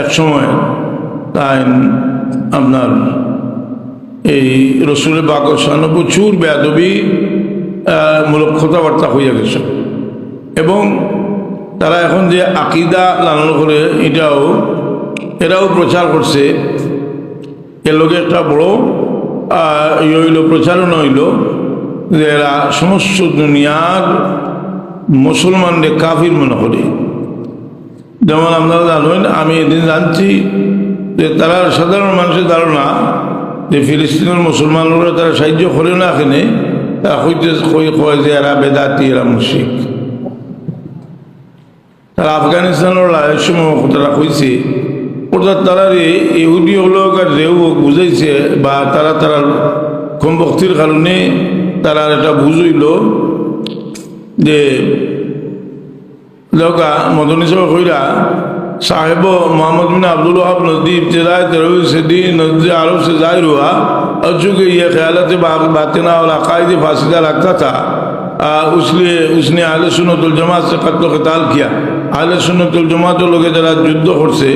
এক সময় তাই আপনার এই রসুলের বাকর সামনে প্রচুর বেয়াদবি মূলক কথাবার্তা হইয়া গেছে এবং তারা এখন যে আকিদা লালন করে এরাও প্রচার করছে। এর লোকে একটা বড় হইল প্রচারণা হইল যে এরা সমস্ত দুনিয়ার মুসলমানদের কাফির মনে করে। যেমন আপনারা জানেন, আমি এদিন জানছি যে তারা সাধারণ মানুষের ধারণা যে ফিলিস্তিনের মুসলমানরা তারা সাহায্য করে না, এখানে তারা কয় যে এরা বেদাতি, এরা মুশরিক। তারা আফগানিস্তানের লড়াইয়ের সময় তারা কইছে অর্থাৎ তারা ইহুদি হলেও যেও বুঝাইছে বা তারা কম ভক্তির কারণে তারা এটা বুঝইল যে লোকা মদনী সাহেব কইরা साहिब मोहम्मद बिन अब्दुल वहाब नजदी इब्तिदाई तरवी सदी नजदी अरब से जाहिर हुआ और चूँकि ये ख्यालत बातिना और अकायद फासिदा रखता था, इसलिए उसने अहले सुन्नत वल जमात से कत्ल क़िताल किया। अहले सुन्नत वल जमात लोग जरा जुद्द से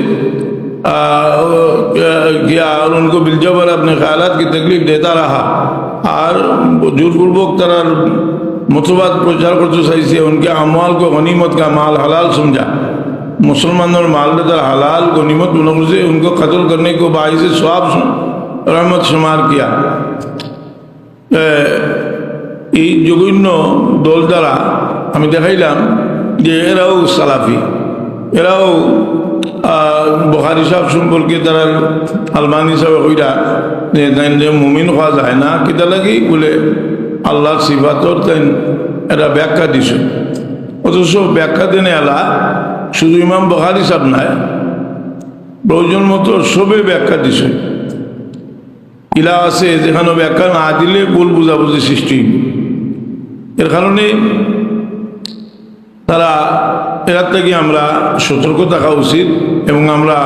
किया और उनको बिलजबर अपने ख्यालात की तकलीफ देता रहा और जोरपूर्वक तरह मुतबाद प्रचार करते सही से उनके अमाल को गनीमत का माल हलाल समझा। मुसलमानों माल तारा हलाल गनीमत बनने से उनको कत्ल करने को बाइस स्वाब रहमत शुमार किया। এই জঘন্য দল দ্বারা আমি দেখাইলাম যে এরাও সালাফি, এরাও বুখারী সাহেব সম্পর্কে তারা আলবানী সাহেব কইরা যে মুমিন হওয়া যায় না, কিতা লাগি বলে আল্লাহর সিফাতর তাই এরা ব্যাখ্যা দিছে। অথচ ব্যাখ্যা দেনে এলা শুধু ইমাম বুখারী সাহেব নাই, প্রয়োজন মতো সবে ব্যাখ্যা দিছে। ইলা আছে যেখানে ব্যাখ্যা না দিলে ভুল বুঝাবুঝি সৃষ্টি। এর কারণে তারা এর থেকে আমরা সতর্ক থাকা উচিত এবং আমরা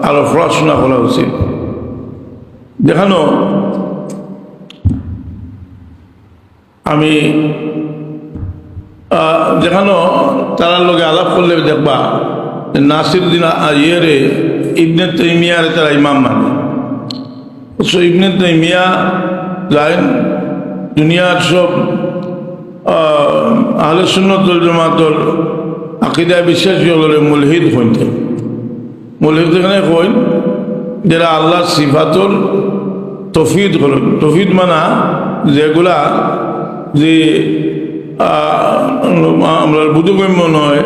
আরো পড়াশোনা করা উচিত। দেখানো আমি যেখানে তারা লোকে আলাপ করলে দেখবা নাসিরুদ্দিন ইয়েরে ইবনে তাইমিয়ার তারা ইমাম মানে। ইবনে তাইমিয়া যাইন দুনিয়ার সব আহলে সুন্নাত ওয়াল জামাতের আকীদায় বিশ্বাসী হলে মুলহিদ হইতে। মুলহিদ এখানে কইন যারা আল্লাহর সিফাতর তৌহিদ করেন। তৌহিদ মানা যেগুলা যে আমরা বুধগম্য নয়